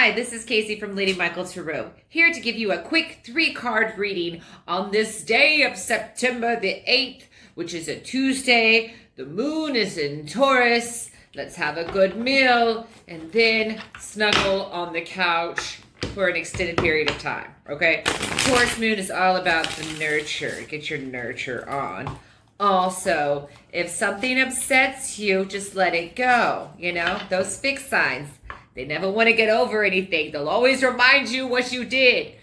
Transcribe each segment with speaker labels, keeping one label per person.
Speaker 1: Hi, this is Casey from Lady Michael Tarot, here to give you a quick 3-card reading on this day of September the 8th, which is a Tuesday. The moon is in Taurus. Let's have a good meal and then snuggle on the couch for an extended period of time, okay? Taurus moon is all about the nurture. Get your nurture on. Also, if something upsets you, just let it go. You know, those fixed signs. They never want to get over anything. They'll always remind you what you did.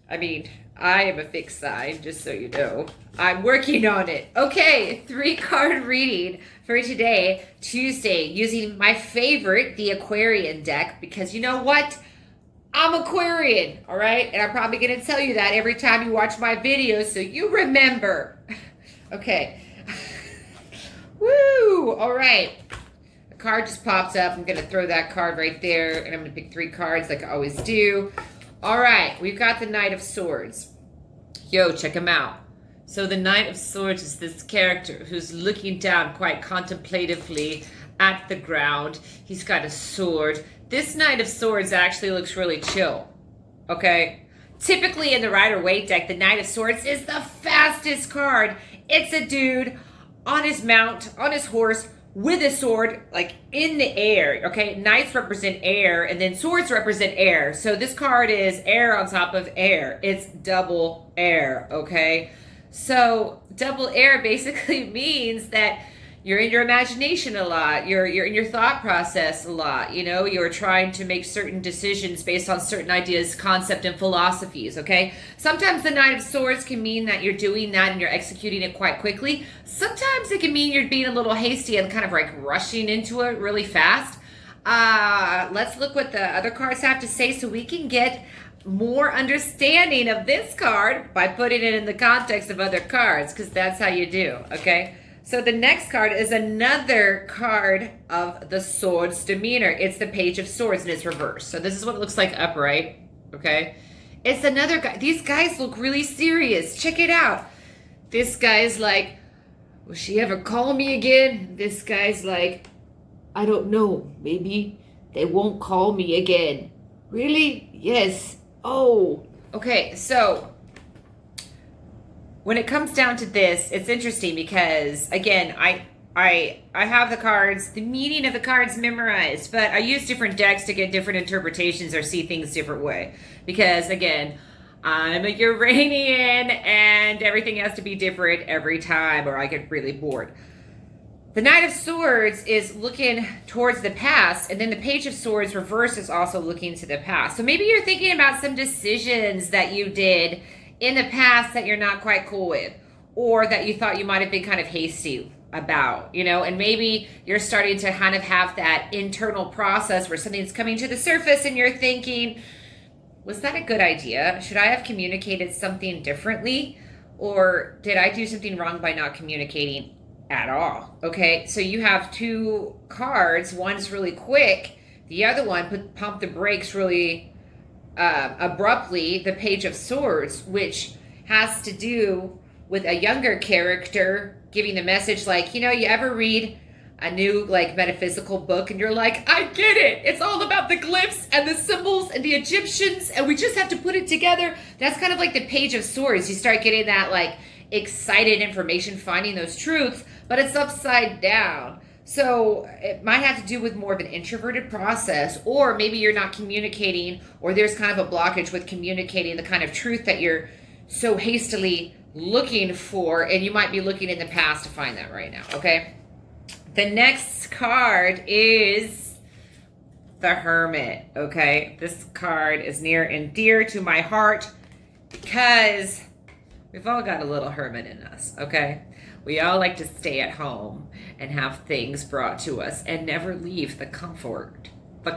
Speaker 1: I mean, I am a fixed sign, just so you know. I'm working on it. Okay, 3-card reading for today, Tuesday, using my favorite, the Aquarian deck, because you know what? I'm Aquarian, all right? And I'm probably going to tell you that every time you watch my videos, so you remember. Okay. Woo! All right. Card just pops up. I'm going to throw that card right there, and I'm going to pick 3 cards like I always do. All right, we've got the Knight of Swords. Yo, check him out. So the Knight of Swords is this character who's looking down quite contemplatively at the ground. He's got a sword. This Knight of Swords actually looks really chill, okay? Typically in the Rider-Waite deck, the Knight of Swords is the fastest card. It's a dude on his mount, on his horse, with a sword, like in the air, okay? Knights represent air, and then swords represent air. So this card is air on top of air. It's double air, okay? So double air basically means that you're in your imagination a lot. You're in your thought process a lot. You know, you're trying to make certain decisions based on certain ideas, concepts, and philosophies, okay? Sometimes the Knight of Swords can mean that you're doing that and you're executing it quite quickly. Sometimes it can mean you're being a little hasty and kind of like rushing into it really fast. Let's look what the other cards have to say so we can get more understanding of this card by putting it in the context of other cards, because that's how you do, okay? So the next card is another card of the Swords demeanor. It's the Page of Swords and it's reversed. So this is what it looks like upright, okay? It's another guy. These guys look really serious. Check it out. This guy's like, will she ever call me again? This guy's like, I don't know. Maybe they won't call me again. Really? Yes. Oh. Okay, so when it comes down to this, it's interesting because, again, I have the cards, the meaning of the cards memorized, but I use different decks to get different interpretations or see things different way. Because, again, I'm a Uranian and everything has to be different every time or I get really bored. The Knight of Swords is looking towards the past, and then the Page of Swords reverse is also looking to the past. So maybe you're thinking about some decisions that you did in the past that you're not quite cool with, or that you thought you might have been kind of hasty about, you know, and maybe you're starting to kind of have that internal process where something's coming to the surface and you're thinking, was that a good idea? Should I have communicated something differently? Or did I do something wrong by not communicating at all? Okay, so you have 2 cards. One's really quick. The other one pump the brakes really abruptly, the Page of Swords, which has to do with a younger character giving the message like, you know, you ever read a new like metaphysical book and you're like, I get it. It's all about the glyphs and the symbols and the Egyptians and we just have to put it together. That's kind of like the Page of Swords. You start getting that like excited information, finding those truths, but it's upside down. So it might have to do with more of an introverted process, or maybe you're not communicating, or there's kind of a blockage with communicating the kind of truth that you're so hastily looking for, and you might be looking in the past to find that right now, okay? The next card is the Hermit, okay? This card is near and dear to my heart because we've all got a little hermit in us, okay? We all like to stay at home and have things brought to us and never leave the comfort of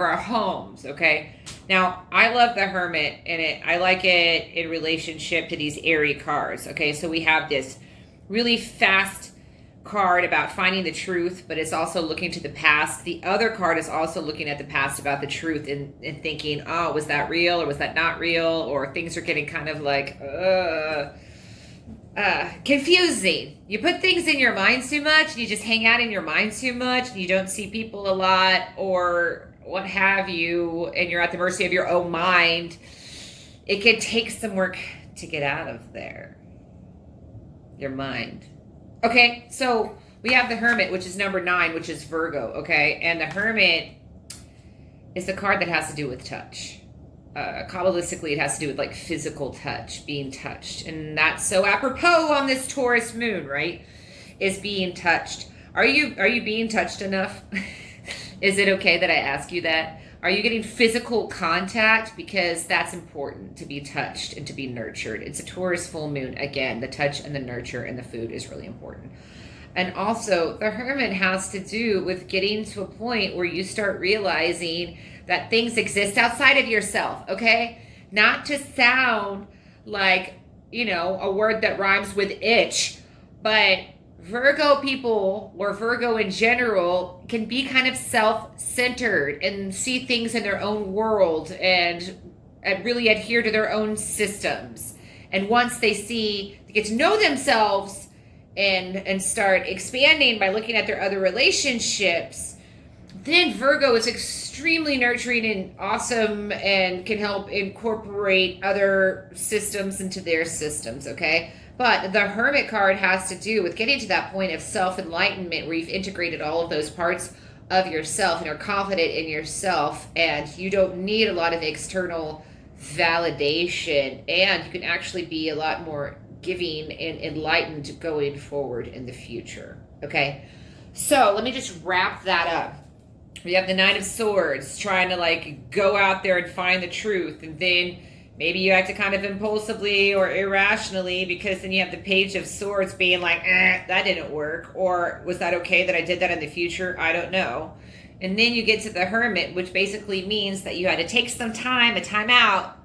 Speaker 1: our homes, okay? Now, I love the Hermit, and I like it in relationship to these airy cards, okay? So we have this really fast card about finding the truth, but it's also looking to the past. The other card is also looking at the past about the truth and thinking, oh, was that real or was that not real? Or things are getting kind of like, confusing. You put things in your mind too much, you just hang out in your mind too much, and you don't see people a lot, or what have you, and you're at the mercy of your own mind, it can take some work to get out of there. Your mind. Okay, so we have the Hermit, which is number 9, which is Virgo, okay? And the Hermit is the card that has to do with touch. Kabbalistically, it has to do with like physical touch, being touched. And that's so apropos on this Taurus moon, right? Is being touched. Are you being touched enough? Is it okay that I ask you that? Are you getting physical contact? Because that's important, to be touched and to be nurtured. It's a Taurus full moon. Again, the touch and the nurture and the food is really important. And also, the Hermit has to do with getting to a point where you start realizing that things exist outside of yourself, okay? Not to sound like, a word that rhymes with itch, but Virgo people, or Virgo in general, can be kind of self-centered and see things in their own world and really adhere to their own systems. And once they get to know themselves and start expanding by looking at their other relationships, then Virgo is extremely nurturing and awesome and can help incorporate other systems into their systems, okay? But the Hermit card has to do with getting to that point of self-enlightenment where you've integrated all of those parts of yourself and are confident in yourself, and you don't need a lot of external validation, and you can actually be a lot more giving and enlightened going forward in the future, okay? So let me just wrap that up. We have the Nine of Swords trying to go out there and find the truth, and then maybe you act kind of impulsively or irrationally, because then you have the Page of Swords being like, that didn't work, or was that okay that I did that in the future? I don't know. And then you get to the Hermit, which basically means that you had to take some time, a time out,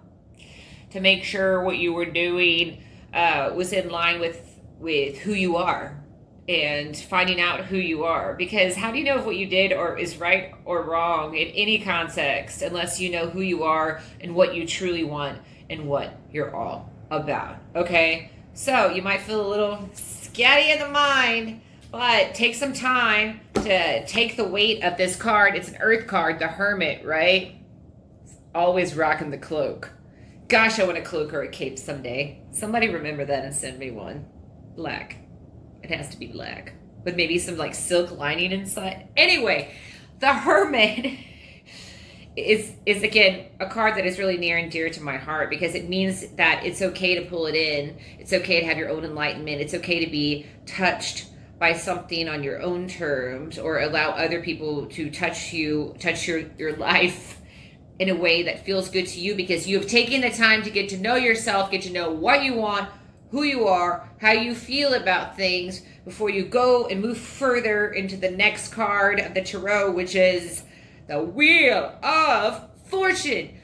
Speaker 1: to make sure what you were doing was in line with who you are and finding out who you are. Because how do you know if what you did is right or wrong in any context unless you know who you are and what you truly want and what you're all about, okay? So you might feel a little scatty in the mind, but take some time to take the weight of this card. It's an earth card, the Hermit, right? Always rocking the cloak. Gosh, I want a cloak or a cape someday. Somebody remember that and send me one. Black. It has to be black. With maybe some silk lining inside. Anyway, the Hermit is again a card that is really near and dear to my heart, because it means that it's okay to pull it in. It's okay to have your own enlightenment. It's okay to be touched by something on your own terms, or allow other people to touch your life in a way that feels good to you, because you have taken the time to get to know yourself, get to know what you want, who you are, how you feel about things, before you go and move further into the next card of the tarot, which is the Wheel of Fortune,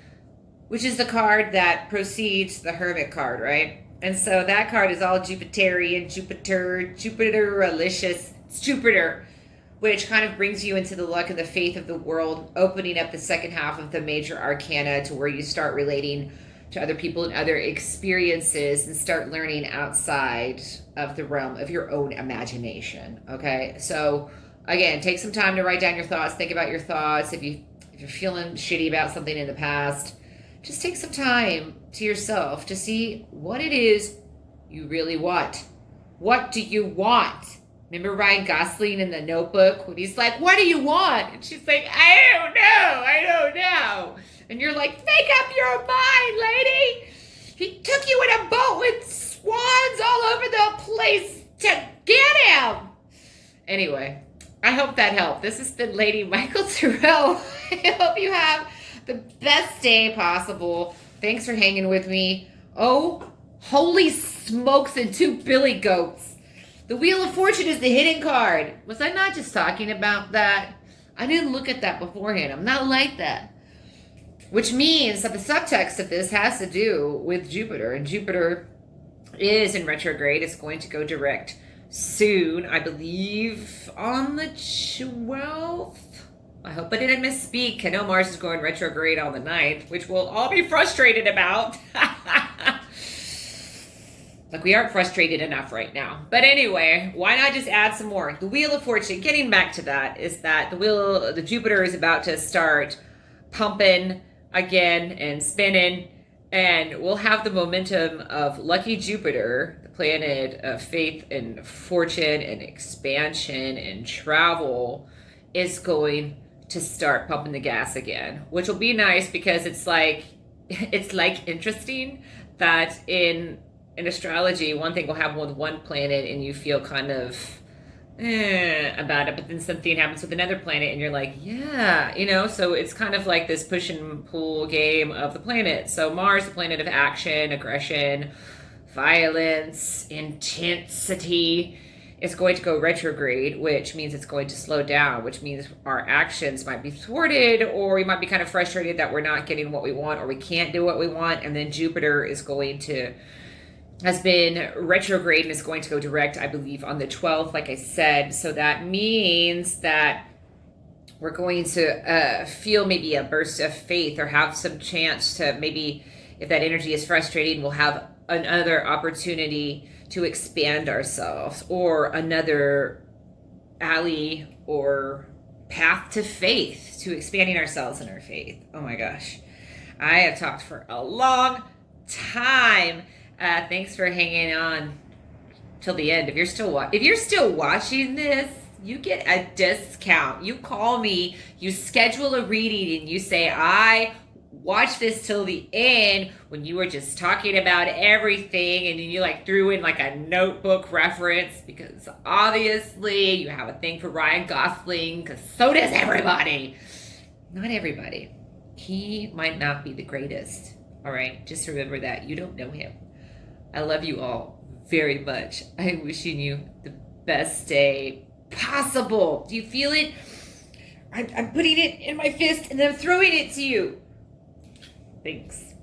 Speaker 1: which is the card that precedes the Hermit card, right? And so that card is all Jupiterian, Jupiter-alicious. It's Jupiter, which kind of brings you into the luck and the faith of the world, opening up the second half of the major arcana to where you start relating to other people and other experiences and start learning outside of the realm of your own imagination, okay? So, again, take some time to write down your thoughts, think about your thoughts. If you're feeling shitty about something in the past, just take some time to yourself to see what it is you really want. What do you want? Remember Ryan Gosling in The Notebook when he's like, what do you want? And she's like, I don't know. And you're like, make up your mind, lady. He took you in a boat with swans all over the place to get him. Anyway, I hope that helped. This has been Lady Michael Tarot. I hope you have the best day possible. Thanks for hanging with me. Oh, holy smokes and 2 billy goats. The Wheel of Fortune is the hidden card. Was I not just talking about that? I didn't look at that beforehand. I'm not like that. Which means that the subtext of this has to do with Jupiter. And Jupiter is in retrograde. It's going to go direct soon, I believe, on the 12th. I hope I didn't misspeak. I know Mars is going retrograde on the 9th, which we'll all be frustrated about. We aren't frustrated enough right now. But anyway, why not just add some more? The Wheel of Fortune, getting back to that, is that the Jupiter is about to start pumping again and spinning, and we'll have the momentum of lucky Jupiter, the planet of faith and fortune and expansion and travel, is going to start pumping the gas again, which will be nice because it's like interesting that in astrology one thing will happen with one planet and you feel kind of about it, but then something happens with another planet and you're like, yeah, so it's kind of like this push and pull game of the planet. So Mars, the planet of action, aggression, violence, intensity, is going to go retrograde, which means it's going to slow down, which means our actions might be thwarted, or we might be kind of frustrated that we're not getting what we want, or we can't do what we want. And then Jupiter has been retrograde and is going to go direct, I believe, on the 12th, like I said. So that means that we're going to feel maybe a burst of faith, or have some chance to, maybe if that energy is frustrating, we'll have another opportunity to expand ourselves, or another alley or path to faith, to expanding ourselves in our faith. Oh my gosh. I have talked for a long time. Thanks for hanging on till the end. If you're still watching this, you get a discount. You call me, you schedule a reading, and you say, I watch this till the end, when you were just talking about everything, and then you threw in a notebook reference, because obviously you have a thing for Ryan Gosling, because so does everybody. Not everybody. He might not be the greatest. All right, just remember that. You don't know him. I love you all very much. I'm wishing you the best day possible. Do you feel it? I'm putting it in my fist and then I'm throwing it to you. Thanks.